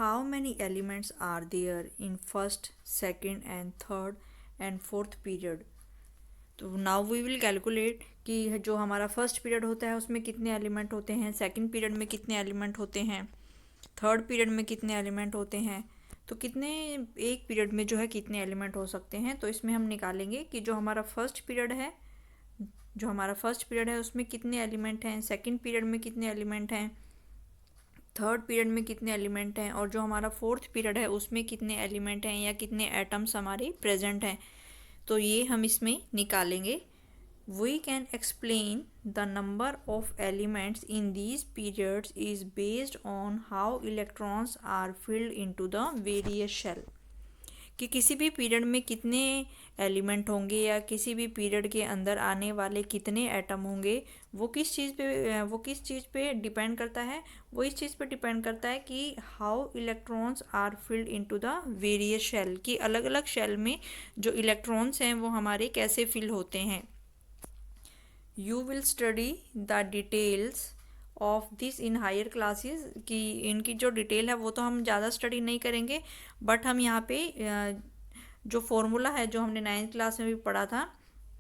how many elements are there in first, second and third and fourth period? तो now we will calculate कि जो हमारा first period होता है उसमें कितने एलिमेंट होते हैं, सेकंड पीरियड में कितने एलिमेंट होते हैं, थर्ड पीरियड में कितने एलिमेंट होते हैं, तो कितने एक पीरियड में जो है कितने एलिमेंट हो सकते हैं। तो इसमें हम निकालेंगे कि जो हमारा फर्स्ट पीरियड है उसमें कितने एलिमेंट हैं, सेकंड पीरियड में कितने एलिमेंट हैं, थर्ड पीरियड में कितने एलिमेंट हैं, और जो हमारा फोर्थ पीरियड है उसमें कितने एलिमेंट हैं या कितने एटम्स हमारे प्रेजेंट हैं। तो ये हम इसमें निकालेंगे। We can explain the number of elements in these periods is based on how electrons are filled into the various shell। कि किसी भी पीरियड में कितने एलिमेंट होंगे या किसी भी पीरियड के अंदर आने वाले कितने एटम होंगे, वो किस चीज़ पे डिपेंड करता है। वो इस चीज़ पे डिपेंड करता है कि how electrons are filled into the various shell, कि अलग अलग शेल में जो इलेक्ट्रॉन्स हैं वो हमारे कैसे फिल होते हैं। You will study the details of this in higher classes, कि इनकी जो डिटेल है वो तो हम ज़्यादा स्टडी नहीं करेंगे, बट हम यहाँ पे जो फॉर्मूला है जो हमने 9th क्लास में भी पढ़ा था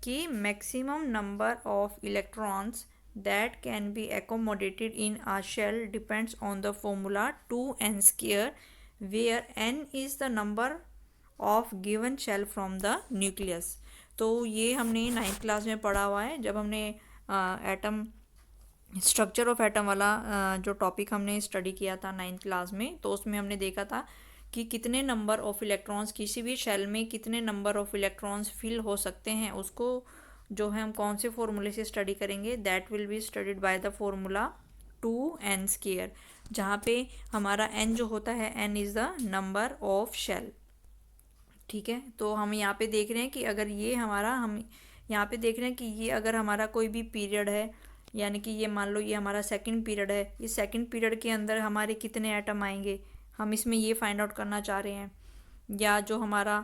कि maximum number of electrons that can be accommodated in a shell depends on the formula 2n² where n is the number of given shell from the nucleus. तो ये हमने 9th क्लास में पढ़ा हुआ है, जब हमने एटम स्ट्रक्चर ऑफ एटम वाला जो टॉपिक हमने स्टडी किया था 9th क्लास में, तो उसमें हमने देखा था कि कितने नंबर ऑफ इलेक्ट्रॉन्स किसी भी शेल में कितने नंबर ऑफ इलेक्ट्रॉन्स फिल हो सकते हैं, उसको जो है हम कौन से फॉर्मूले से स्टडी करेंगे। That will be studied by the formula 2n², जहाँ पे हमारा n जो होता है n is the number of shell. ठीक है, तो हम यहाँ पे देख रहे हैं कि अगर ये हमारा हम यहाँ पे देख रहे हैं कि ये अगर हमारा कोई भी पीरियड है, यानी कि ये मान लो ये हमारा सेकंड पीरियड है, इस सेकंड पीरियड के अंदर हमारे कितने एटम आएंगे, हम इसमें ये फाइंड आउट करना चाह रहे हैं। या जो हमारा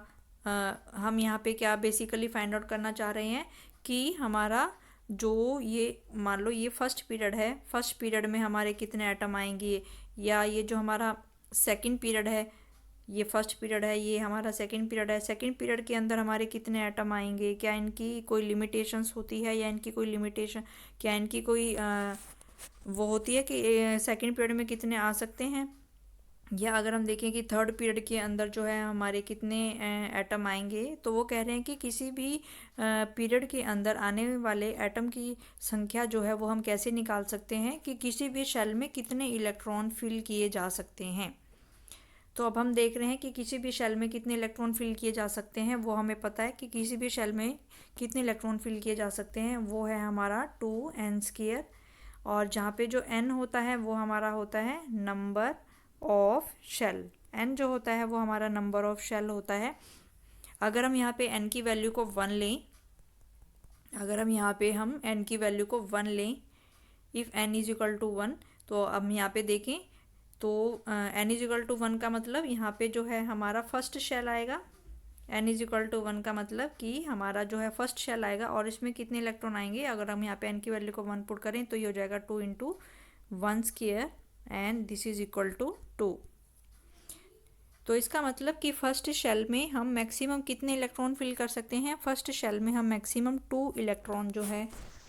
हम यहाँ पे क्या बेसिकली फाइंड आउट करना चाह रहे हैं कि हमारा जो ये मान लो ये फर्स्ट पीरियड है, फर्स्ट पीरियड में हमारे कितने एटम आएंगे, या ये जो हमारा सेकंड पीरियड है, ये फर्स्ट पीरियड है, ये हमारा सेकंड पीरियड है, सेकंड पीरियड के अंदर हमारे कितने एटम आएंगे, क्या इनकी कोई लिमिटेशंस होती है, या इनकी कोई लिमिटेशन, क्या इनकी कोई वो होती है कि सेकंड पीरियड में कितने आ सकते हैं। या अगर हम देखें कि थर्ड पीरियड के अंदर जो है हमारे कितने एटम आएंगे, तो वो कह रहे हैं कि किसी भी पीरियड के अंदर आने वाले एटम की संख्या जो है वो हम कैसे निकाल सकते हैं कि किसी भी शेल में कितने इलेक्ट्रॉन फिल किए जा सकते हैं। तो अब हम देख रहे हैं कि किसी भी शेल में कितने इलेक्ट्रॉन फिल किए जा सकते हैं, वो हमें पता है कि किसी भी शेल में कितने इलेक्ट्रॉन फिल किए जा सकते हैं, वो है हमारा 2n²। और जहाँ पे जो n होता है वो हमारा होता है नंबर ऑफ शेल, n जो होता है वो हमारा नंबर ऑफ शेल होता है। अगर हम यहाँ पे n की वैल्यू को 1 लें, अगर हम यहाँ पे हम n की वैल्यू को 1 लें, if n is equal to 1, तो अब यहाँ पे देखें तो n इज इक्वल टू 1 का मतलब यहाँ पे जो है हमारा फर्स्ट शेल आएगा। n इज इक्वल टू 1 का मतलब कि हमारा जो है फर्स्ट शेल आएगा, और इसमें कितने इलेक्ट्रॉन आएंगे, अगर हम यहाँ पे n की वैल्यू को 1 पुट करें तो ये हो जाएगा 2 × 1² and this is equal to 2। तो इसका मतलब कि फर्स्ट शेल में हम मैक्सिमम कितने इलेक्ट्रॉन फिल कर सकते हैं, फर्स्ट शेल में हम मैक्सिमम 2 इलेक्ट्रॉन जो है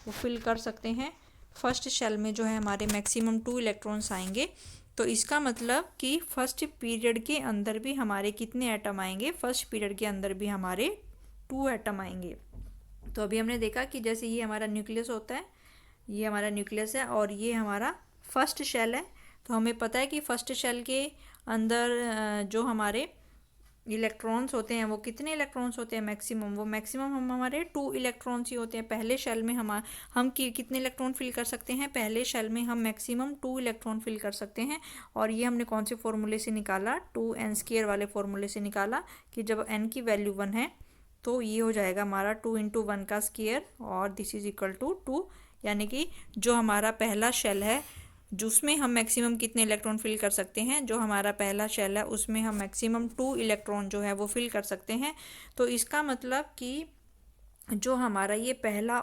वो फिल कर सकते हैं। फर्स्ट शेल में जो है हमारे मैक्सिमम 2 इलेक्ट्रॉन्स आएंगे। तो इसका मतलब कि फर्स्ट पीरियड के अंदर भी हमारे कितने एटम आएंगे, फर्स्ट पीरियड के अंदर भी हमारे 2 एटम आएंगे। तो अभी हमने देखा कि जैसे ये हमारा न्यूक्लियस होता है, ये हमारा न्यूक्लियस है और ये हमारा फर्स्ट शेल है। तो हमें पता है कि फर्स्ट शेल के अंदर जो हमारे इलेक्ट्रॉन्स होते हैं वो कितने इलेक्ट्रॉन्स होते हैं, मैक्सिमम, वो मैक्सिमम हम हमारे 2 इलेक्ट्रॉन्स ही होते हैं। पहले शेल में हम कितने इलेक्ट्रॉन फिल कर सकते हैं, पहले शेल में हम मैक्सिमम 2 इलेक्ट्रॉन फिल कर सकते हैं। और ये हमने कौन से फॉर्मूले से निकाला, 2n² वाले फॉर्मूले से निकाला कि जब n की वैल्यू 1 है तो ये हो जाएगा हमारा 2 × 1 का स्क्वायर और दिस इज इक्वल टू 2। यानी कि जो हमारा पहला शेल है जिसमें हम मैक्सिमम कितने इलेक्ट्रॉन फिल कर सकते हैं, जो हमारा पहला शेल है उसमें हम मैक्सिमम 2 इलेक्ट्रॉन जो है वो फिल कर सकते हैं। तो इसका मतलब कि जो हमारा ये पहला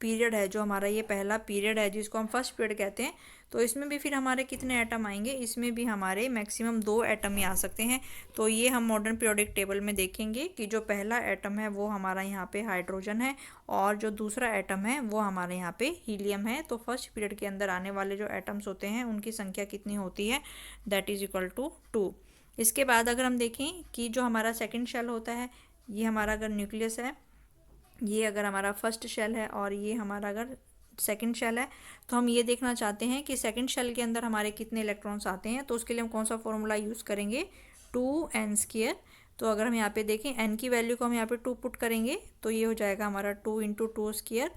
पीरियड है, जो हमारा ये पहला पीरियड है जिसको हम फर्स्ट पीरियड कहते हैं, तो इसमें भी फिर हमारे कितने एटम आएंगे, इसमें भी हमारे मैक्सिमम 2 एटम ही आ सकते हैं। तो ये हम मॉडर्न पीरियोडिक टेबल में देखेंगे कि जो पहला एटम है वो हमारा यहाँ पे हाइड्रोजन है और जो दूसरा एटम है वो हमारे यहाँ पे हीलियम है। तो फर्स्ट पीरियड के अंदर आने वाले जो एटम्स होते हैं उनकी संख्या कितनी होती है, दैट इज इक्वल टू 2। इसके बाद अगर हम देखें कि जो हमारा सेकेंड शेल होता है, ये हमारा अगर न्यूक्लियस है, ये अगर हमारा फर्स्ट शेल है और ये हमारा अगर सेकंड शेल है, तो हम ये देखना चाहते हैं कि सेकंड शेल के अंदर हमारे कितने इलेक्ट्रॉन्स आते हैं। तो उसके लिए हम कौन सा फॉर्मूला यूज़ करेंगे, 2n²। तो अगर हम यहाँ पे देखें n की वैल्यू को हम यहाँ पे 2 पुट करेंगे तो ये हो जाएगा हमारा 2 × 2²,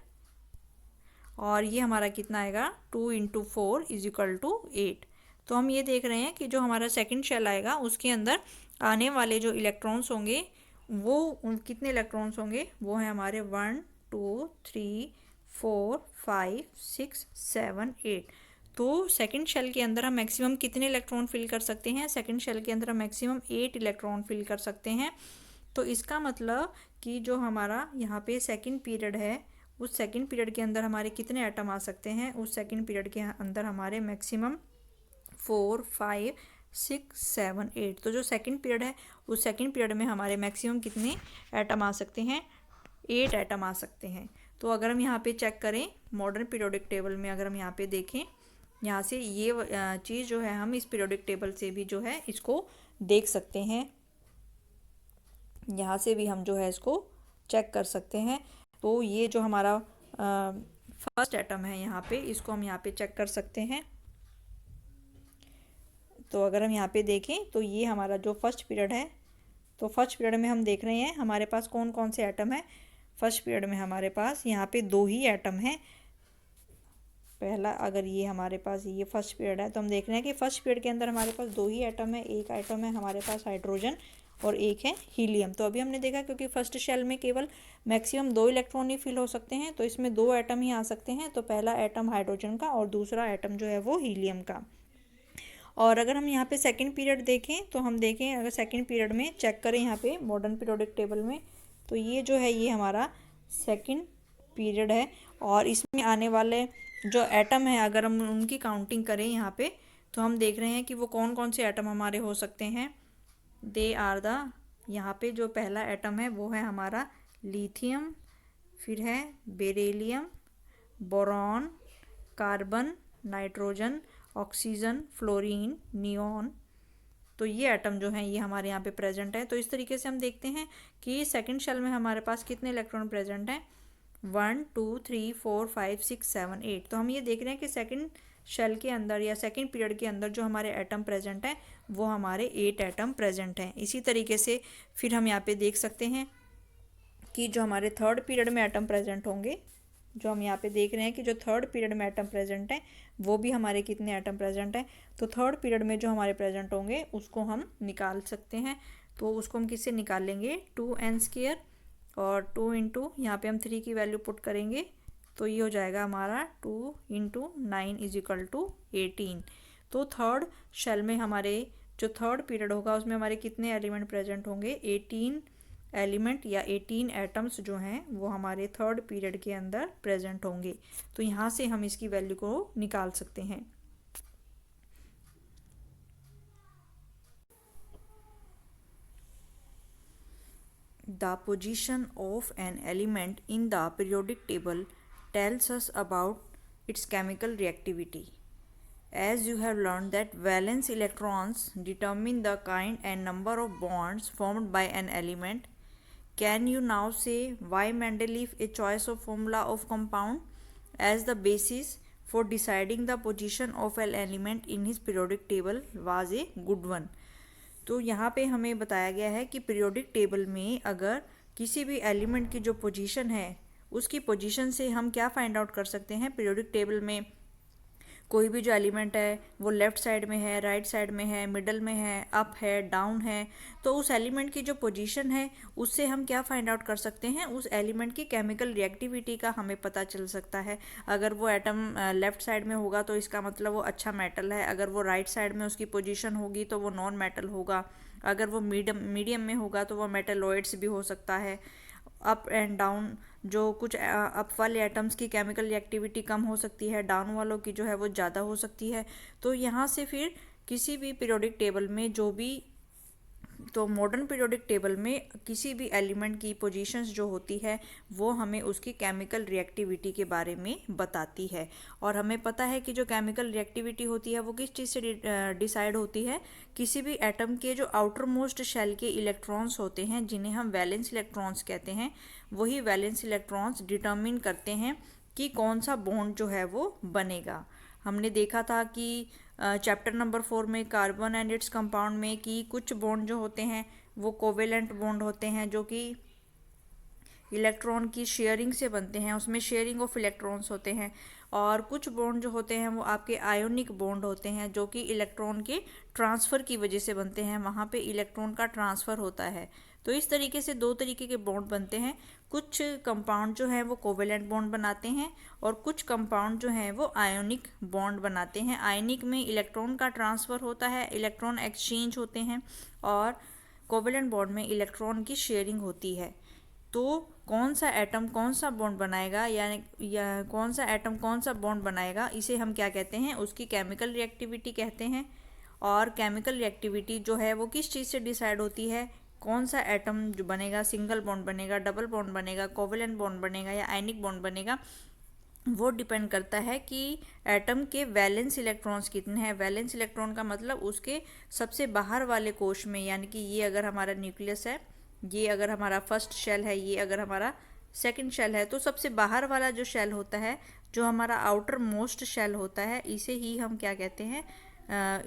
और ये हमारा कितना आएगा 2 × 4 = 8। तो हम ये देख रहे हैं कि जो हमारा सेकंड शेल आएगा उसके अंदर आने वाले जो इलेक्ट्रॉन्स होंगे वो कितने इलेक्ट्रॉन्स होंगे, वो है हमारे 1 2 3 4 5 6 7 8। तो सेकंड शेल के अंदर हम मैक्सिमम कितने इलेक्ट्रॉन फिल कर सकते हैं, सेकंड शेल के अंदर हम मैक्सिमम 8 इलेक्ट्रॉन फिल कर सकते हैं। तो इसका मतलब कि जो हमारा यहाँ पे सेकंड पीरियड है, उस सेकंड पीरियड के अंदर हमारे कितने एटम आ सकते हैं, उस सेकंड पीरियड के अंदर हमारे मैक्सिमम 4 5 6 7 8। तो जो सेकंड पीरियड है उस सेकंड पीरियड में हमारे मैक्सिमम कितने एटम आ सकते हैं, 8 एटम आ सकते हैं। तो अगर हम यहाँ पे चेक करें मॉडर्न पीरियोडिक टेबल में, अगर हम यहाँ पे देखें, यहाँ से ये चीज़ जो है हम इस पीरियोडिक टेबल से भी जो है इसको देख सकते हैं, यहाँ से भी हम जो है इसको चेक कर सकते हैं। तो ये जो हमारा फर्स्ट एटम है यहाँ पे, इसको हम यहाँ पे चेक कर सकते हैं। तो अगर हम यहाँ पे देखें तो ये हमारा जो फर्स्ट पीरियड है, तो फर्स्ट पीरियड में हम देख रहे हैं हमारे पास कौन कौन से एटम है। फर्स्ट पीरियड में हमारे पास यहाँ पे 2 ही एटम हैं। पहला, अगर ये हमारे पास ये फर्स्ट पीरियड है तो हम देख रहे हैं कि फर्स्ट पीरियड के अंदर हमारे पास 2 ही एटम है। एक एटम है हमारे पास हाइड्रोजन और एक है हीलियम। तो अभी हमने देखा क्योंकि फर्स्ट शेल में केवल मैक्सिमम 2 इलेक्ट्रॉन ही फिल हो सकते हैं, तो इसमें 2 एटम ही आ सकते हैं। तो पहला एटम हाइड्रोजन का और दूसरा एटम जो है वो हीलियम का। और अगर हम यहाँ पे सेकंड पीरियड देखें तो हम देखें, अगर सेकंड पीरियड में चेक करें यहाँ पे मॉडर्न पीरियोडिक टेबल में, तो ये जो है ये हमारा सेकंड पीरियड है और इसमें आने वाले जो एटम है अगर हम उनकी काउंटिंग करें यहाँ पे, तो हम देख रहे हैं कि वो कौन कौन से एटम हमारे हो सकते हैं। दे आर द, यहाँ पे जो पहला एटम है वो है हमारा लिथियम, फिर है beryllium, boron, carbon, nitrogen, oxygen, fluorine, neon. तो ये एटम जो हैं ये हमारे यहाँ पे प्रेजेंट है। तो इस तरीके से हम देखते हैं कि सेकंड शेल में हमारे पास कितने इलेक्ट्रॉन प्रेजेंट हैं, 1 2 3 4 5 6 7 8। तो हम ये देख रहे हैं कि सेकंड शेल के अंदर या सेकंड पीरियड के अंदर जो हमारे एटम प्रेजेंट हैं वो हमारे 8 एटम प्रेजेंट हैं। इसी तरीके से फिर हम यहाँ पे देख सकते हैं कि जो हमारे थर्ड पीरियड में एटम प्रेजेंट होंगे, जो हम यहाँ पे देख रहे हैं कि जो थर्ड पीरियड में एटम प्रेजेंट है वो भी हमारे कितने एटम प्रेजेंट हैं। तो थर्ड पीरियड में जो हमारे प्रेजेंट होंगे उसको हम निकाल सकते हैं। तो उसको हम किससे निकालेंगे, 2n² और 2 × यहाँ पे हम 3 की वैल्यू पुट करेंगे तो ये हो जाएगा हमारा 2 × 9 = 18। तो थर्ड शेल में हमारे जो थर्ड पीरियड होगा उसमें हमारे कितने एलिमेंट प्रेजेंट होंगे, 18 एलिमेंट या 18 एटम्स जो हैं वो हमारे थर्ड पीरियड के अंदर प्रेजेंट होंगे। तो यहाँ से हम इसकी वैल्यू को निकाल सकते हैं। The position of an element in the periodic table tells us about its chemical reactivity. As you have learned that valence electrons determine the kind and number of bonds formed by an element, can you now say why Mendeleev a choice of formula of compound as the basis for deciding the position of an element in his periodic table was a good one? तो यहाँ पे हमें बताया गया है कि periodic table में अगर किसी भी एलिमेंट की जो पोजीशन है उसकी पोजीशन से हम क्या फाइंड आउट कर सकते हैं। पीरियोडिक टेबल में कोई भी जो एलिमेंट है वो लेफ़्ट साइड में है, राइट साइड में है, मिडल में है, अप है, डाउन है, तो उस एलिमेंट की जो पोजीशन है उससे हम क्या फाइंड आउट कर सकते हैं, उस एलिमेंट की केमिकल रिएक्टिविटी का हमें पता चल सकता है। अगर वो एटम लेफ़्ट साइड में होगा तो इसका मतलब वो अच्छा मेटल है, अगर वो राइट साइड में उसकी पोजीशन होगी तो वो नॉन मेटल होगा, अगर वो मीडियम में होगा तो वो मेटलॉइड्स भी हो सकता है। अप एंड डाउन, जो कुछ अप वाले एटम्स की केमिकल रिएक्टिविटी कम हो सकती है, डाउन वालों की जो है वो ज़्यादा हो सकती है। तो यहाँ से फिर किसी भी पीरियोडिक टेबल में जो भी, तो मॉडर्न पीरियोडिक टेबल में किसी भी एलिमेंट की पोजीशंस जो होती है वो हमें उसकी केमिकल रिएक्टिविटी के बारे में बताती है। और हमें पता है कि जो केमिकल रिएक्टिविटी होती है वो किस चीज़ से डिसाइड होती है, किसी भी एटम के जो आउटर मोस्ट शेल के इलेक्ट्रॉन्स होते हैं जिन्हें हम वैलेंस इलेक्ट्रॉन्स कहते हैं, वही वैलेंस इलेक्ट्रॉन्स डिटर्मिन करते हैं कि कौन सा बॉन्ड जो है वो बनेगा। हमने देखा था कि चैप्टर नंबर 4 में कार्बन एंड इट्स कंपाउंड में कि कुछ बॉन्ड जो होते हैं वो कोवेलेंट बॉन्ड होते हैं जो कि इलेक्ट्रॉन की शेयरिंग से बनते हैं, उसमें शेयरिंग ऑफ इलेक्ट्रॉन्स होते हैं। और कुछ बॉन्ड जो होते हैं वो आपके आयोनिक बॉन्ड होते हैं जो कि इलेक्ट्रॉन के ट्रांसफ़र की वजह से बनते हैं, वहाँ पे इलेक्ट्रॉन का ट्रांसफ़र होता है। तो इस तरीके से दो तरीके के बॉन्ड बनते हैं। कुछ कंपाउंड जो हैं वो कोवेलेंट बॉन्ड बनाते हैं और कुछ कंपाउंड जो हैं वो आयोनिक बॉन्ड बनाते हैं। आयोनिक में इलेक्ट्रॉन का ट्रांसफ़र होता है, इलेक्ट्रॉन एक्सचेंज होते हैं, और कोवेलेंट बॉन्ड में इलेक्ट्रॉन की शेयरिंग होती है। तो कौन सा एटम कौन सा बॉन्ड बनाएगा या कौन सा एटम कौन सा बॉन्ड बनाएगा, इसे हम क्या कहते हैं, उसकी केमिकल रिएक्टिविटी कहते हैं। और केमिकल रिएक्टिविटी जो है वो किस चीज़ से डिसाइड होती है, कौन सा एटम जो बनेगा, सिंगल बॉन्ड बनेगा, डबल बॉन्ड बनेगा, कोवेलेंट बॉन्ड बनेगा या आयनिक बॉन्ड बनेगा, वो डिपेंड करता है कि एटम के वैलेंस इलेक्ट्रॉन्स कितने हैं। वैलेंस इलेक्ट्रॉन का मतलब उसके सबसे बाहर वाले कोश में, यानी कि ये अगर हमारा न्यूक्लियस है, ये अगर हमारा फर्स्ट शेल है, ये अगर हमारा सेकंड शेल है, तो सबसे बाहर वाला जो शेल होता है, जो हमारा आउटर मोस्ट शेल होता है, इसे ही हम क्या कहते हैं,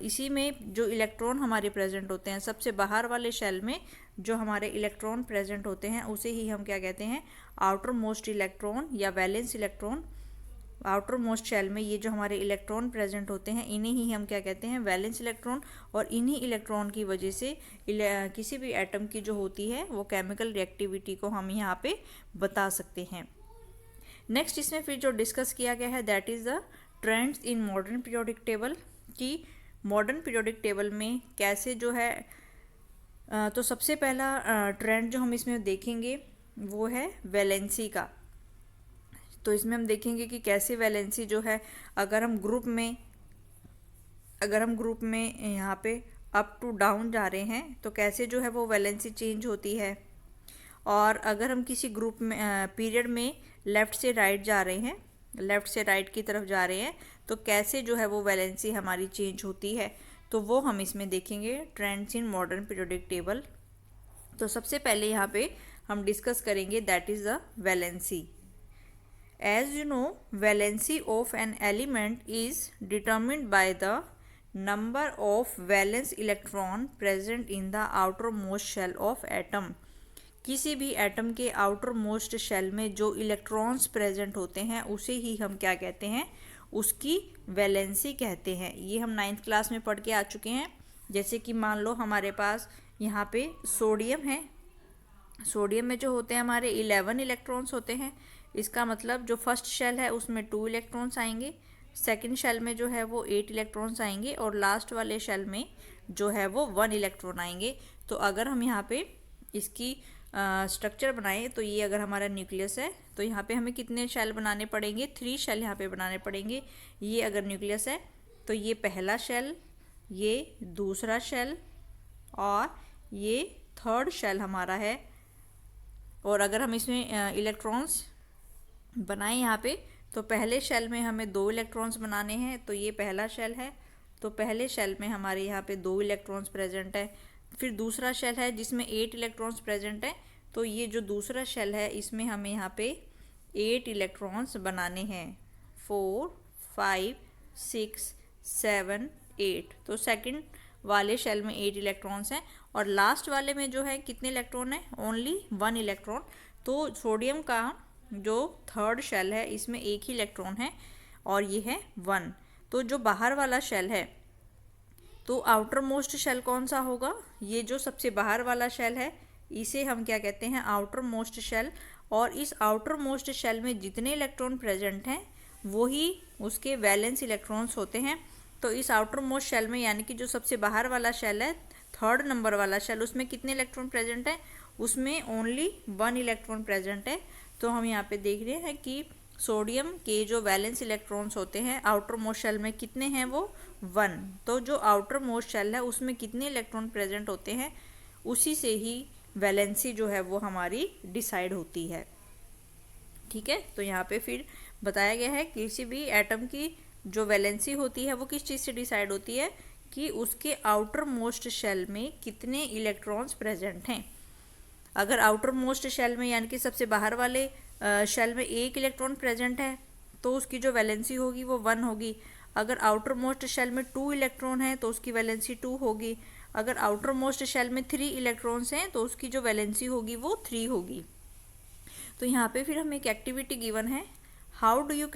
इसी में जो इलेक्ट्रॉन हमारे प्रेजेंट होते हैं, सबसे बाहर वाले शेल में जो हमारे इलेक्ट्रॉन प्रेजेंट होते हैं उसे ही हम क्या कहते हैं, आउटर मोस्ट इलेक्ट्रॉन या valence electron. Outermost shell में ये जो हमारे इलेक्ट्रॉन प्रेजेंट होते हैं इन्हें ही हम क्या कहते हैं, वैलेंस इलेक्ट्रॉन। और इन्हीं इलेक्ट्रॉन की वजह से किसी भी एटम की जो होती है वो केमिकल रिएक्टिविटी को हम यहाँ पे बता सकते हैं। नेक्स्ट इसमें फिर जो डिस्कस किया गया है that is the trends in modern periodic table, कि मॉडर्न पीरियोडिक टेबल में कैसे जो है, तो सबसे पहला ट्रेंड जो हम इसमें देखेंगे वो है वैलेंसी का। तो इसमें हम देखेंगे कि कैसे वैलेंसी जो है, अगर हम ग्रुप में यहाँ पे अप टू डाउन जा रहे हैं तो कैसे जो है वो वैलेंसी चेंज होती है। और अगर हम किसी ग्रुप में पीरियड में लेफ़्ट से राइट जा रहे हैं, लेफ़्ट से राइट की तरफ जा रहे हैं, तो कैसे जो है वो वैलेंसी हमारी चेंज होती है, तो वो हम इसमें देखेंगे trends in modern periodic table. तो सबसे पहले यहाँ पे हम डिस्कस करेंगे that is the valency. As you know, valency of an element is determined by the number of valence electron present in the outermost shell of atom। किसी भी atom के आउटर मोस्ट शेल में जो electrons present होते हैं उसे ही हम क्या कहते हैं, उसकी वैलेंसी कहते हैं। ये हम 9th क्लास में पढ़ के आ चुके हैं। जैसे कि मान लो हमारे पास यहाँ पे सोडियम है, सोडियम में जो होते हैं हमारे 11 इलेक्ट्रॉन्स होते हैं। इसका मतलब जो फर्स्ट शेल है उसमें 2 इलेक्ट्रॉन्स आएंगे, सेकंड शेल में जो है वो 8 इलेक्ट्रॉन्स आएंगे, और लास्ट वाले शेल में जो है वो 1 इलेक्ट्रॉन आएंगे। तो अगर हम यहाँ पे इसकी स्ट्रक्चर बनाएं, तो ये अगर हमारा न्यूक्लियस है तो यहाँ पे हमें कितने शेल बनाने पड़ेंगे, 3 शेल यहाँ पे बनाने पड़ेंगे। ये अगर न्यूक्लियस है तो ये पहला शेल, ये दूसरा शेल और ये थर्ड शेल हमारा है। और अगर हम इसमें इलेक्ट्रॉन्स बनाएं यहाँ पे, तो पहले शेल में हमें 2 इलेक्ट्रॉन्स बनाने हैं, तो ये पहला शेल है, तो पहले शेल में हमारे यहाँ पे 2 इलेक्ट्रॉन्स प्रेजेंट है। फिर दूसरा शेल है जिसमें 8 इलेक्ट्रॉन्स प्रेजेंट है, तो ये जो दूसरा शेल है इसमें हमें यहाँ पे 8 इलेक्ट्रॉन्स बनाने हैं, 4 5 6 7 8। तो सेकंड वाले शेल में 8 इलेक्ट्रॉन्स हैं, और लास्ट वाले में जो है कितने इलेक्ट्रॉन है, ओनली 1 इलेक्ट्रॉन। तो सोडियम का जो थर्ड शेल है इसमें 1 ही इलेक्ट्रॉन है और ये है 1। तो जो बाहर वाला शेल है, तो आउटर मोस्ट शेल कौन सा होगा, ये जो सबसे बाहर वाला शेल है इसे हम क्या कहते हैं, आउटर मोस्ट शेल। और इस आउटर मोस्ट शेल में जितने इलेक्ट्रॉन प्रेजेंट हैं वही उसके वैलेंस इलेक्ट्रॉन्स होते हैं। तो इस आउटर मोस्ट शेल में, यानी कि जो सबसे बाहर वाला शेल है, थर्ड नंबर वाला शेल, उसमें कितने इलेक्ट्रॉन प्रेजेंट हैं, उसमें ओनली 1 इलेक्ट्रॉन प्रेजेंट है। तो हम यहाँ पे देख रहे हैं कि सोडियम के जो वैलेंस इलेक्ट्रॉन्स होते हैं आउटर मोस्ट शेल में कितने हैं, वो 1। तो जो आउटर मोस्ट शेल है उसमें कितने इलेक्ट्रॉन प्रेजेंट होते हैं, उसी से ही वैलेंसी जो है वो हमारी डिसाइड होती है। ठीक है, तो यहाँ पे फिर बताया गया है किसी भी एटम की जो वैलेंसी होती है वो किस चीज़ से डिसाइड होती है, कि उसके आउटर मोस्ट शेल में कितने इलेक्ट्रॉन्स प्रेजेंट हैं। अगर आउटर मोस्ट शेल में यानी कि सबसे बाहर वाले शेल में 1 इलेक्ट्रॉन प्रेजेंट है तो उसकी जो वैलेंसी होगी वो 1 होगी। अगर आउटर मोस्ट शेल में 2 इलेक्ट्रॉन है तो उसकी वैलेंसी 2 होगी। अगर आउटर मोस्ट शेल में 3 इलेक्ट्रॉन्स हैं तो उसकी जो वैलेंसी होगी वो 3 होगी। तो यहाँ पे फिर हमें एक एक्टिविटी गिवन है, how do you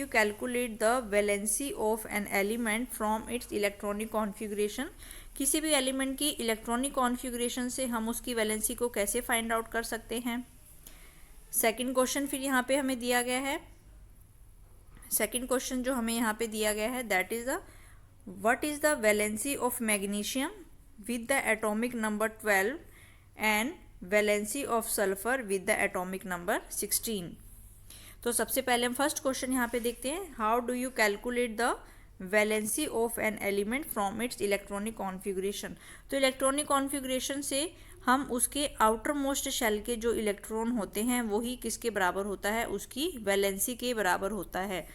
calculate the valency of an element from its electronic configuration. किसी भी एलिमेंट की इलेक्ट्रॉनिक कॉन्फ़िगरेशन से हम उसकी वैलेंसी को कैसे फाइंड आउट कर सकते हैं। सेकंड क्वेश्चन फिर यहाँ पे हमें दिया गया है, सेकंड क्वेश्चन जो हमें यहाँ पे दिया गया है that is the what is the valency of magnesium with the atomic number 12 and valency of sulphur with the atomic number 16। तो सबसे पहले हम फर्स्ट क्वेश्चन यहाँ पे देखते हैं, how do you calculate the valency of an element from its electronic configuration. तो electronic configuration से हम उसके आउटर मोस्ट शेल के जो इलेक्ट्रॉन होते हैं वही किसके बराबर होता है, उसकी वैलेंसी के बराबर होता है।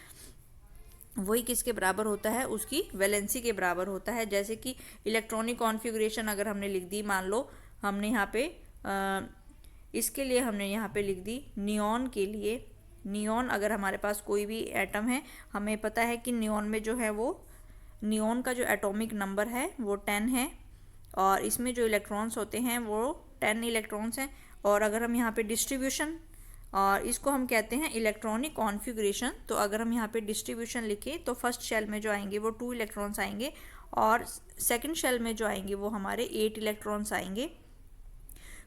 वही किसके बराबर होता है, उसकी वैलेंसी के बराबर होता है। जैसे कि इलेक्ट्रॉनिक कॉन्फ़िगरेशन अगर हमने लिख दी, मान लो हमने यहाँ पे इसके लिए हमने यहाँ पे लिख दी नियॉन के लिए। नियॉन अगर हमारे पास कोई भी एटम है, हमें पता है कि नियॉन में जो है वो नियॉन का जो एटॉमिक नंबर है वो 10 है और इसमें जो इलेक्ट्रॉन्स होते हैं वो 10 इलेक्ट्रॉन्स हैं। और अगर हम यहाँ पे डिस्ट्रीब्यूशन, और इसको हम कहते हैं इलेक्ट्रॉनिक कॉन्फ़िगरेशन, तो अगर हम यहाँ पे डिस्ट्रीब्यूशन लिखें तो फर्स्ट शेल में जो आएंगे वो 2 इलेक्ट्रॉन्स आएंगे और सेकंड शेल में जो आएंगे वो हमारे 8 इलेक्ट्रॉन्स आएंगे।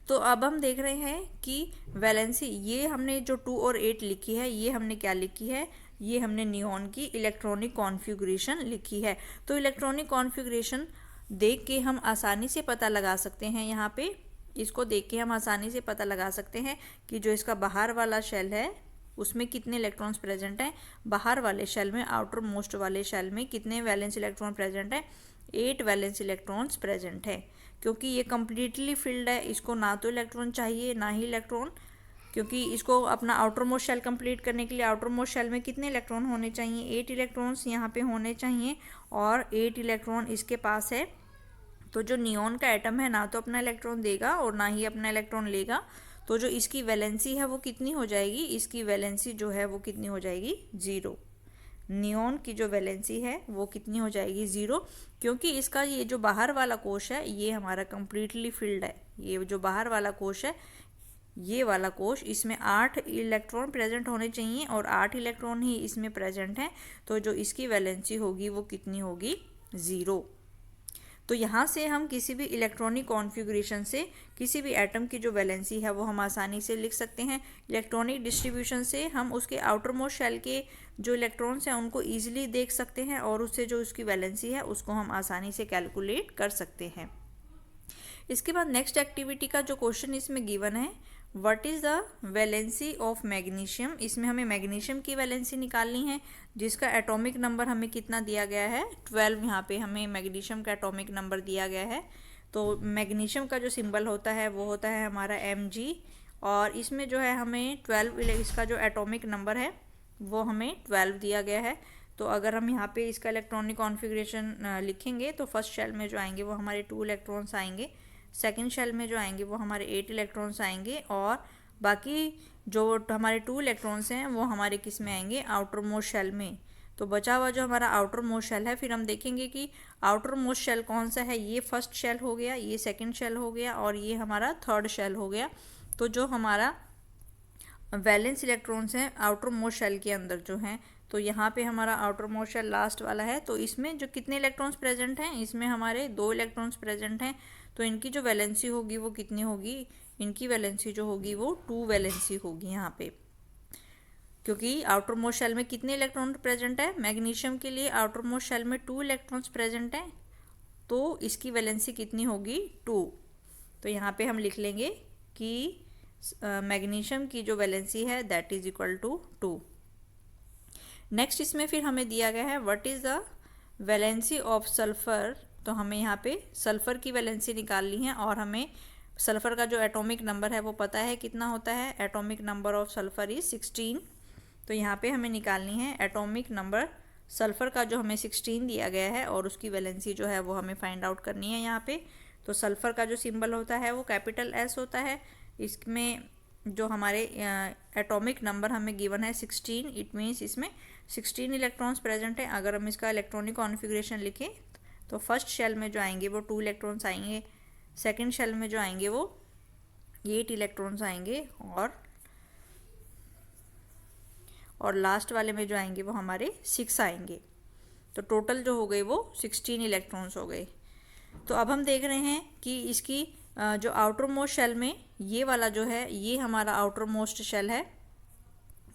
तो अब हम देख रहे हैं कि वैलेंसी, ये हमने जो 2 और 8 लिखी है, ये हमने क्या लिखी है, ये हमने नियॉन की इलेक्ट्रॉनिक कॉन्फ़िगरेशन लिखी है। तो इलेक्ट्रॉनिक कॉन्फ़िगरेशन देख के हम आसानी से पता लगा सकते हैं, यहाँ पे इसको देख के हम आसानी से पता लगा सकते हैं कि जो इसका बाहर वाला शेल है उसमें कितने इलेक्ट्रॉन्स प्रेजेंट हैं, बाहर वाले शेल में, आउटर मोस्ट वाले शेल में कितने वैलेंस इलेक्ट्रॉन प्रेजेंट हैं, 8 वैलेंस इलेक्ट्रॉन्स प्रेजेंट है। क्योंकि ये कम्प्लीटली फिल्ड है, इसको ना तो इलेक्ट्रॉन चाहिए ना ही इलेक्ट्रॉन, क्योंकि इसको अपना आउटर मोस्ट शेल कंप्लीट करने के लिए आउटर मोस्ट शेल में कितने इलेक्ट्रॉन होने चाहिए, 8 इलेक्ट्रॉन्स यहाँ पे होने चाहिए और 8 इलेक्ट्रॉन इसके पास है। तो जो नियॉन का एटम है ना तो अपना इलेक्ट्रॉन देगा और ना ही अपना इलेक्ट्रॉन लेगा। तो जो इसकी वैलेंसी है वो कितनी हो जाएगी, इसकी वैलेंसी जो है वो कितनी हो जाएगी, 0। नियॉन की जो वैलेंसी है वो कितनी हो जाएगी, 0, क्योंकि इसका ये जो बाहर वाला कोश है ये हमारा कम्प्लीटली फिल्ड है। ये जो बाहर वाला कोश है, ये वाला कोश, इसमें 8 इलेक्ट्रॉन प्रेजेंट होने चाहिए और 8 इलेक्ट्रॉन ही इसमें प्रेजेंट हैं। तो जो इसकी वैलेंसी होगी वो कितनी होगी, 0। तो यहाँ से हम किसी भी इलेक्ट्रॉनिक कॉन्फ़िगरेशन से किसी भी एटम की जो वैलेंसी है वो हम आसानी से लिख सकते हैं। इलेक्ट्रॉनिक डिस्ट्रीब्यूशन से हम उसके आउटर मोस्ट शेल के जो इलेक्ट्रॉन्स हैं उनको ईजिली देख सकते हैं और उससे जो उसकी वैलेंसी है उसको हम आसानी से कैलकुलेट कर सकते हैं। इसके बाद नेक्स्ट एक्टिविटी का जो क्वेश्चन इसमें गिवन है, what is the valency of magnesium. इसमें हमें मैग्नीशियम की वैलेंसी निकालनी है जिसका एटॉमिक नंबर हमें कितना दिया गया है, 12। यहाँ पे हमें मैग्नीशियम का एटॉमिक नंबर दिया गया है। तो मैग्नीशियम का जो सिंबल होता है वो होता है हमारा Mg और इसमें जो है हमें 12, इसका जो एटॉमिक नंबर है वो हमें 12 दिया गया है। तो अगर हम यहाँ पे इसका इलेक्ट्रॉनिक कॉन्फ़िगरेशन लिखेंगे तो फर्स्ट शेल में जो आएंगे वो हमारे 2 इलेक्ट्रॉन्स आएंगे, सेकंड शेल में जो आएंगे वो हमारे 8 इलेक्ट्रॉन्स आएंगे और बाकी जो हमारे 2 इलेक्ट्रॉन्स हैं वो हमारे किस में आएंगे, आउटर मोस्ट शेल में। तो बचा हुआ जो हमारा आउटर मोस्ट शेल है, फिर हम देखेंगे कि आउटर मोस्ट शेल कौन सा है, ये फर्स्ट शेल हो गया, ये सेकंड शेल हो गया और ये हमारा थर्ड शेल हो गया। तो जो हमारा वैलेंस इलेक्ट्रॉन्स हैं आउटर मोस्ट शेल के अंदर जो हैं, तो यहाँ पे हमारा आउटर मोस्ट शेल लास्ट वाला है। तो इसमें जो कितने इलेक्ट्रॉन्स प्रेजेंट हैं, इसमें हमारे 2 इलेक्ट्रॉन्स प्रेजेंट हैं। तो इनकी जो वैलेंसी होगी वो कितनी होगी, इनकी वैलेंसी जो होगी वो 2 वैलेंसी होगी यहाँ पे, क्योंकि आउटर मोस्ट शेल में कितने इलेक्ट्रॉन प्रेजेंट है, मैग्नीशियम के लिए आउटर मोस्ट शेल में 2 इलेक्ट्रॉन्स प्रेजेंट हैं। तो इसकी वैलेंसी कितनी होगी, 2। तो यहाँ पे हम लिख लेंगे कि मैग्नीशियम की जो वैलेंसी है that is equal to 2। Next इसमें फिर हमें दिया गया है what is the valency of sulphur. तो हमें यहाँ पे सल्फ़र की वैलेंसी निकालनी है और हमें सल्फ़र का जो एटॉमिक नंबर है वो पता है कितना होता है। Atomic number of sulphur is 16। तो यहाँ पे हमें निकालनी है एटॉमिक नंबर सल्फ़र का जो हमें 16 दिया गया है और उसकी वैलेंसी जो है वो हमें फाइंड आउट करनी है यहाँ पे। तो सल्फ़र का जो सिंबल होता है वो कैपिटल S होता है। इसमें जो हमारे एटॉमिक नंबर हमें गिवन है 16, इट मीन्स इसमें 16 इलेक्ट्रॉन्स प्रेजेंट है। अगर हम इसका इलेक्ट्रॉनिक कॉन्फ़िगरेशन लिखें तो फर्स्ट शेल में जो आएंगे वो 2 इलेक्ट्रॉन्स आएंगे, सेकेंड शेल में जो आएंगे वो 8 इलेक्ट्रॉन्स आएंगे और लास्ट वाले में जो आएंगे वो हमारे 6 आएंगे। तो टोटल जो हो गए वो 16 इलेक्ट्रॉन्स हो गए। तो अब हम देख रहे हैं कि इसकी जो आउटर मोस्ट शेल में ये वाला जो है ये हमारा आउटर मोस्ट शेल है,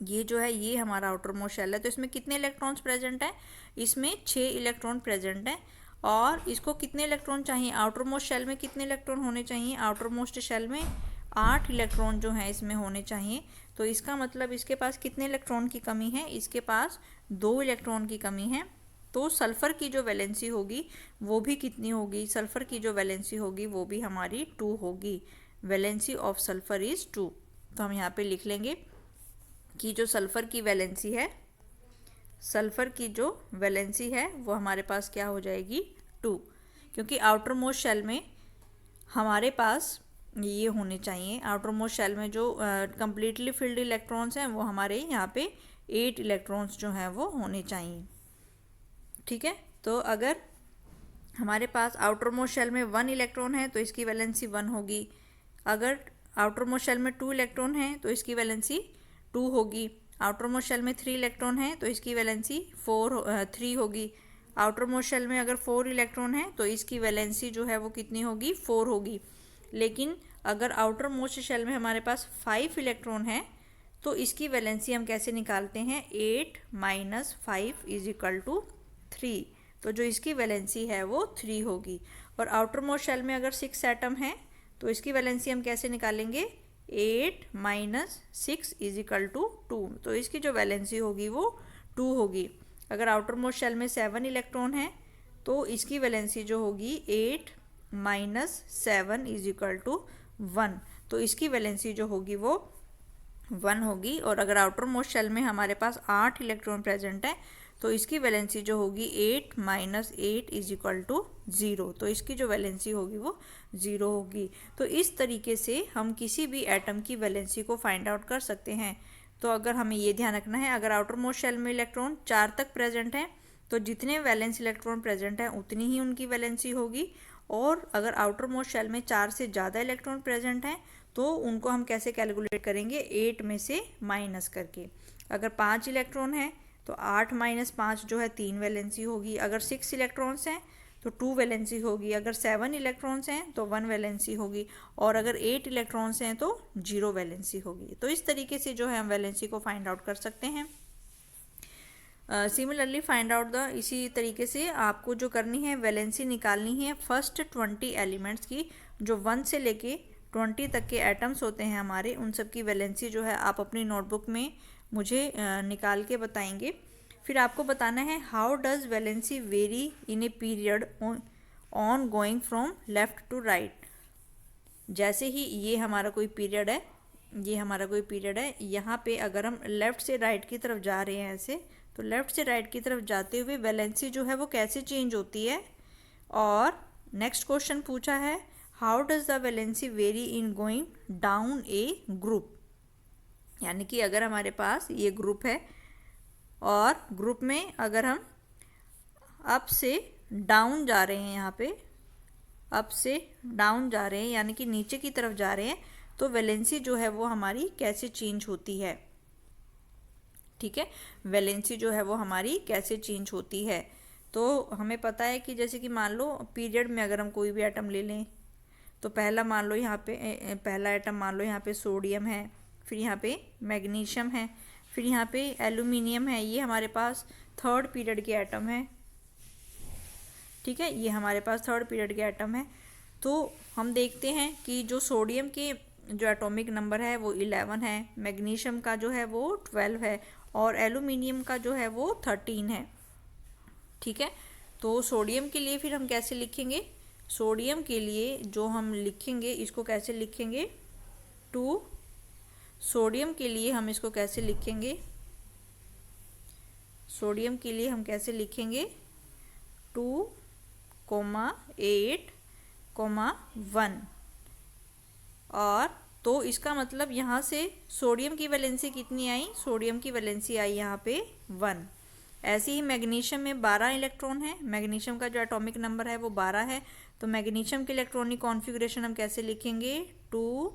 ये जो है ये हमारा आउटर मोस्ट शेल है। तो इसमें कितने इलेक्ट्रॉन्स प्रेजेंट हैं? इसमें 6 इलेक्ट्रॉन प्रेजेंट हैं। और इसको कितने इलेक्ट्रॉन चाहिए? आउटर मोस्ट शेल में कितने इलेक्ट्रॉन होने चाहिए? आउटर मोस्ट शेल में 8 इलेक्ट्रॉन जो हैं इसमें होने चाहिए। तो इसका मतलब इसके पास कितने इलेक्ट्रॉन की कमी है? इसके पास 2 इलेक्ट्रॉन की कमी है। तो सल्फ़र की जो वैलेंसी होगी वो भी कितनी होगी? सल्फ़र की जो वैलेंसी होगी वो भी हमारी 2 होगी। Valency of sulphur is 2। तो हम यहाँ पे लिख लेंगे कि जो सल्फ़र की वैलेंसी है, सल्फ़र की जो वैलेंसी है वो हमारे पास क्या हो जाएगी? 2। क्योंकि आउटर मोस्ट शेल में हमारे पास ये होने चाहिए, आउटर मोस्ट शेल में जो कम्प्लीटली फिल्ड इलेक्ट्रॉन्स हैं वो हमारे यहाँ पे 8 इलेक्ट्रॉन्स जो हैं वो होने चाहिए। ठीक है, तो अगर हमारे पास आउटर मोस्ट शेल में 1 इलेक्ट्रॉन है तो इसकी वैलेंसी 1 होगी। अगर आउटर मोस्ट शेल में 2 इलेक्ट्रॉन है तो इसकी वैलेंसी 2 होगी। आउटर मोस्ट शेल में 3 इलेक्ट्रॉन है तो इसकी वैलेंसी 3 होगी। आउटर मोस्ट शेल में अगर 4 इलेक्ट्रॉन है तो इसकी वैलेंसी जो है वो कितनी होगी? 4 होगी। लेकिन अगर आउटर मोस्ट शेल में हमारे पास 5 इलेक्ट्रॉन है तो इसकी वैलेंसी हम कैसे निकालते हैं? 8 माइनस 5 इज इक्वल टू 3। तो जो इसकी वैलेंसी है वो 3 होगी। और आउटर मोस्ट शेल में अगर 6 एटम है तो इसकी वैलेंसी हम कैसे निकालेंगे? 8 माइनस 6 इज इक्वल टू 2। तो इसकी जो वैलेंसी होगी वो 2 होगी। अगर आउटर मोस्ट शेल में 7 इलेक्ट्रॉन है तो इसकी वैलेंसी जो होगी 8 माइनस 7 इज इक्वल टू 1। तो इसकी वैलेंसी जो होगी वो 1 होगी। और अगर आउटर मोस्ट शेल में हमारे पास 8 इलेक्ट्रॉन प्रेजेंट है तो इसकी वैलेंसी जो होगी 8 माइनस 8 इज इक्वल टू 0। तो इसकी जो वैलेंसी होगी वो 0 होगी। तो इस तरीके से हम किसी भी एटम की वैलेंसी को फाइंड आउट कर सकते हैं। तो अगर हमें ये ध्यान रखना है, अगर आउटर मोस्ट शेल में इलेक्ट्रॉन 4 तक प्रेजेंट हैं तो जितने वैलेंस इलेक्ट्रॉन प्रेजेंट हैं उतनी ही उनकी वैलेंसी होगी। और अगर आउटर मोस्ट शेल में 4 से ज़्यादा इलेक्ट्रॉन प्रेजेंट हैं तो उनको हम कैसे कैलकुलेट करेंगे? 8 में से माइनस करके। अगर 5 इलेक्ट्रॉन है तो 8 माइनस 5 जो है 3 वैलेंसी होगी। अगर 6 इलेक्ट्रॉन्स हैं तो 2 वैलेंसी होगी। अगर 7 इलेक्ट्रॉन्स हैं तो 1 वैलेंसी होगी। और अगर 8 इलेक्ट्रॉन्स हैं तो 0 वैलेंसी होगी। तो इस तरीके से जो है हम वैलेंसी को फाइंड आउट कर सकते हैं। सिमिलरली फाइंड आउट द, इसी तरीके से आपको जो करनी है वैलेंसी निकालनी है फर्स्ट 20 एलिमेंट्स की। जो 1 से लेके 20 तक के एटम्स होते हैं हमारे, उन सब की वैलेंसी जो है आप अपनी नोटबुक में मुझे निकाल के बताएंगे। फिर आपको बताना है how does valency vary in a period on going from left to right. जैसे ही ये हमारा कोई पीरियड है, यहाँ पे अगर हम लेफ़्ट से राइट की तरफ जा रहे हैं ऐसे, तो लेफ़्ट से राइट की तरफ जाते हुए वैलेंसी जो है वो कैसे चेंज होती है। और नेक्स्ट क्वेश्चन पूछा है how does the valency vary in going down A group. यानी कि अगर हमारे पास ये ग्रुप है और ग्रुप में अगर हम अप से डाउन जा रहे हैं, यहाँ पे अप से डाउन जा रहे हैं यानी कि नीचे की तरफ जा रहे हैं, तो वैलेंसी जो है वो हमारी कैसे चेंज होती है। ठीक है, वैलेंसी जो है वो हमारी कैसे चेंज होती है। तो हमें पता है कि जैसे कि मान लो पीरियड में अगर हम कोई भी एटम ले लें तो पहला मान लो यहाँ पे पहला एटम मान लो यहाँ पे सोडियम है, फिर यहाँ पे मैग्नीशियम है, फिर यहाँ पे एल्यूमिनियम है। ये हमारे पास थर्ड पीरियड के एटम है। ठीक है, ये हमारे पास थर्ड पीरियड के एटम है। तो हम देखते हैं कि जो सोडियम के जो एटॉमिक नंबर है वो 11 है, मैग्नीशियम का जो है वो 12 है और एल्यूमिनियम का जो है वो 13 है। ठीक है, तो सोडियम के लिए फिर हम कैसे लिखेंगे? सोडियम के लिए जो हम लिखेंगे इसको कैसे लिखेंगे? 2। सोडियम के लिए हम इसको कैसे लिखेंगे? सोडियम के लिए हम कैसे लिखेंगे? 2,8,1। और तो इसका मतलब यहाँ से सोडियम की वैलेंसी कितनी आई? सोडियम की वैलेंसी आई यहाँ पे 1। ऐसे ही मैग्नीशियम में 12 इलेक्ट्रॉन है, मैग्नीशियम का जो एटॉमिक नंबर है वो 12 है। तो मैग्नीशियम की इलेक्ट्रॉनिक कॉन्फ़िगरेशन हम कैसे लिखेंगे? 2,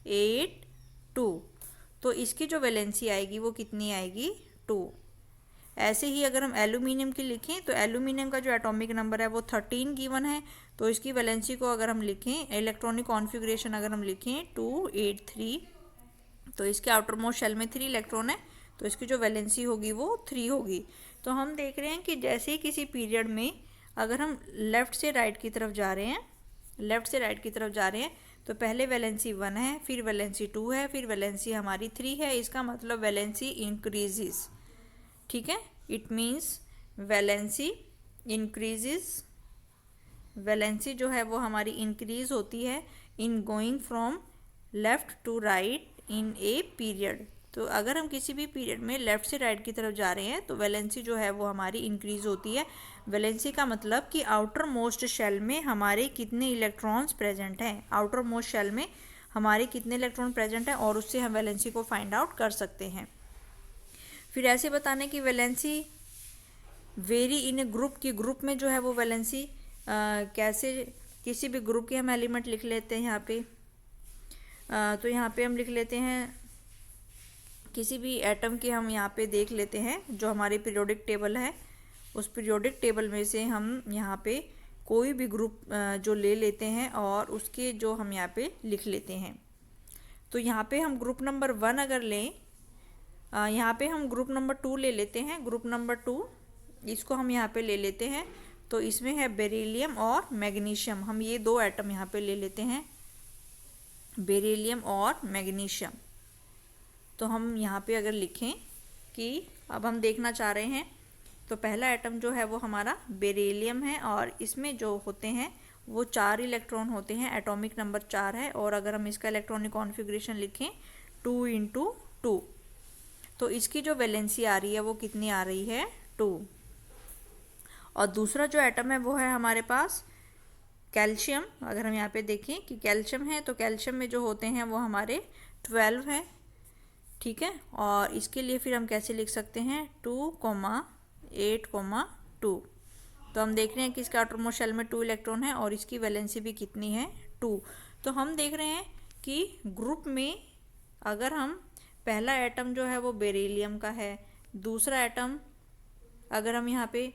8, 2। तो इसकी जो वैलेंसी आएगी वो कितनी आएगी? 2। ऐसे ही अगर हम एल्यूमिनियम की लिखें तो एल्यूमिनियम का जो एटॉमिक नंबर है वो 13 गिवन है। तो इसकी वैलेंसी को अगर हम लिखें, इलेक्ट्रॉनिक कॉन्फ़िगरेशन अगर हम लिखें 2, 8, 3, तो इसके आउटर मोस्ट शेल में 3 इलेक्ट्रॉन है, तो इसकी जो वैलेंसी होगी वो 3 होगी। तो हम देख रहे हैं कि जैसे ही किसी पीरियड में अगर हम लेफ़्ट से राइट की तरफ जा रहे हैं, तो पहले वैलेंसी 1 है, फिर वैलेंसी 2 है, फिर वैलेंसी हमारी 3 है। इसका मतलब वैलेंसी इंक्रीजेस। ठीक है, it means valency increases. Valency जो है वो हमारी इंक्रीज होती है in going from left to right in a period. तो अगर हम किसी भी पीरियड में लेफ़्ट से राइट की तरफ जा रहे हैं तो वैलेंसी जो है वो हमारी इंक्रीज होती है। वैलेंसी का मतलब कि आउटर मोस्ट शेल में हमारे कितने इलेक्ट्रॉन्स प्रेजेंट हैं, आउटर मोस्ट शेल में हमारे कितने इलेक्ट्रॉन प्रेजेंट हैं, और उससे हम वैलेंसी को फाइंड आउट कर सकते हैं। फिर ऐसे बताने की valency vary in A group, की ग्रुप में जो है वो वैलेंसी कैसे, किसी भी ग्रुप के हम एलिमेंट लिख लेते हैं यहाँ पे। तो यहाँ पे हम लिख लेते हैं किसी भी एटम के, हम यहाँ पे देख लेते हैं जो हमारे पीरियोडिक टेबल है, उस पीरियोडिक टेबल में से हम यहाँ पे कोई भी ग्रुप जो ले लेते हैं और उसके जो हम यहाँ पे लिख लेते हैं। तो यहाँ पे हम ग्रुप नंबर 1 अगर लें, यहाँ पे हम ग्रुप नंबर 2 ले लेते हैं। ग्रुप नंबर 2 इसको हम यहाँ पे ले लेते हैं। तो इसमें है बेरिलियम और मैग्नीशियम, हम ये 2 एटम यहाँ पे ले लेते हैं, बेरिलियम और मैग्नीशियम। तो हम यहाँ पे अगर लिखें कि अब हम देखना चाह रहे हैं, तो पहला एटम जो है वो हमारा बेरिलियम है और इसमें जो होते हैं वो 4 इलेक्ट्रॉन होते हैं, एटॉमिक नंबर 4 है। और अगर हम इसका इलेक्ट्रॉनिक कॉन्फ़िगरेशन लिखें 2 × 2, तो इसकी जो वैलेंसी आ रही है वो कितनी आ रही है? 2। और दूसरा जो एटम है वो है हमारे पास कैल्शियम। अगर हम यहाँ पे देखें कि कैल्शियम है, तो कैल्शियम में जो होते हैं वो हमारे 12 हैं। ठीक है, और इसके लिए फिर हम कैसे लिख सकते हैं? 2, 8, 2। तो हम देख रहे हैं कि इसका आउटर मोस्ट शेल में 2 इलेक्ट्रॉन है और इसकी वैलेंसी भी कितनी है? 2। तो हम देख रहे हैं कि ग्रुप में अगर हम, पहला एटम जो है वो बेरिलियम का है, दूसरा एटम अगर हम यहाँ पे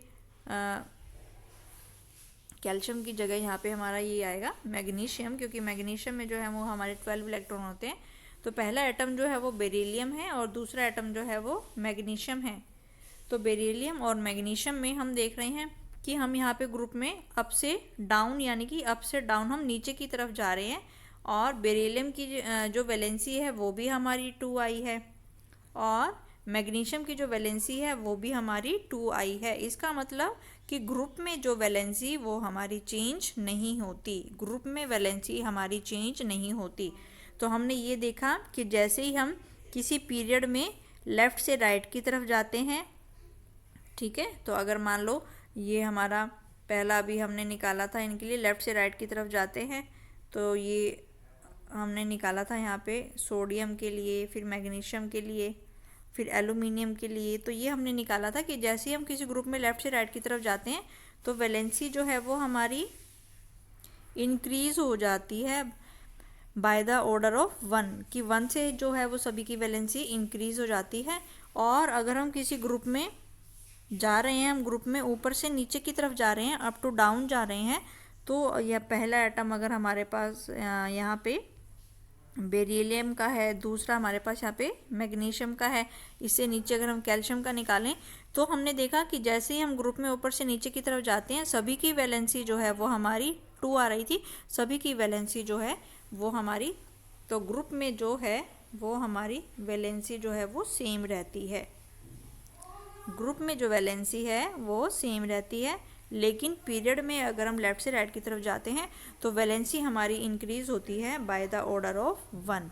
कैल्शियम की जगह यहाँ पे हमारा ये आएगा मैग्नीशियम, क्योंकि मैग्नीशियम में जो है वो हमारे 12 इलेक्ट्रॉन होते हैं। तो पहला एटम जो है वो बेरिलियम है और दूसरा एटम जो है वो मैग्नीशियम है। तो बेरिलियम और मैग्नीशियम में हम देख रहे हैं कि हम यहाँ पे ग्रुप में अप से डाउन, यानी कि अप से डाउन हम नीचे की तरफ जा रहे हैं। और बेरिलियम की जो वैलेंसी है वो भी हमारी 2 आई है और मैग्नीशियम की जो वैलेंसी है वो भी हमारी 2 आई है। इसका मतलब कि ग्रुप में जो वैलेंसी वो हमारी चेंज नहीं होती, ग्रुप में वैलेंसी हमारी चेंज नहीं होती। तो हमने ये देखा कि जैसे ही हम किसी पीरियड में लेफ़्ट से राइट की तरफ जाते हैं, ठीक है, तो अगर मान लो ये हमारा पहला अभी हमने निकाला था, इनके लिए लेफ़्ट से राइट की तरफ जाते हैं, तो ये हमने निकाला था यहाँ पे सोडियम के लिए, फिर मैग्नीशियम के लिए, फिर एल्यूमिनियम के लिए। तो ये हमने निकाला था कि जैसे ही हम किसी ग्रुप में लेफ़्ट से राइट की तरफ जाते हैं तो वैलेंसी जो है वो हमारी इंक्रीज़ हो जाती है बाय द ऑर्डर ऑफ 1, कि 1 से जो है वो सभी की वैलेंसी इंक्रीज़ हो जाती है। और अगर हम किसी ग्रुप में जा रहे हैं, हम ग्रुप में ऊपर से नीचे की तरफ जा रहे हैं, अप टू डाउन जा रहे हैं, तो यह पहला एटम अगर हमारे पास यहाँ पे बेरिलियम का है, दूसरा हमारे पास यहाँ पे मैग्नीशियम का है। इससे नीचे अगर हम कैल्शियम का निकालें तो हमने देखा कि जैसे ही हम ग्रुप में ऊपर से नीचे की तरफ जाते हैं सभी की वैलेंसी जो है वो हमारी 2 आ रही थी, सभी की वैलेंसी जो है वो हमारी, तो ग्रुप में जो है वो हमारी वैलेंसी जो है वो सेम रहती है। ग्रुप में जो वैलेंसी है वो सेम रहती है, लेकिन पीरियड में अगर हम लेफ़्ट से राइट की तरफ जाते हैं तो वैलेंसी हमारी इंक्रीज़ होती है बाय द ऑर्डर ऑफ 1।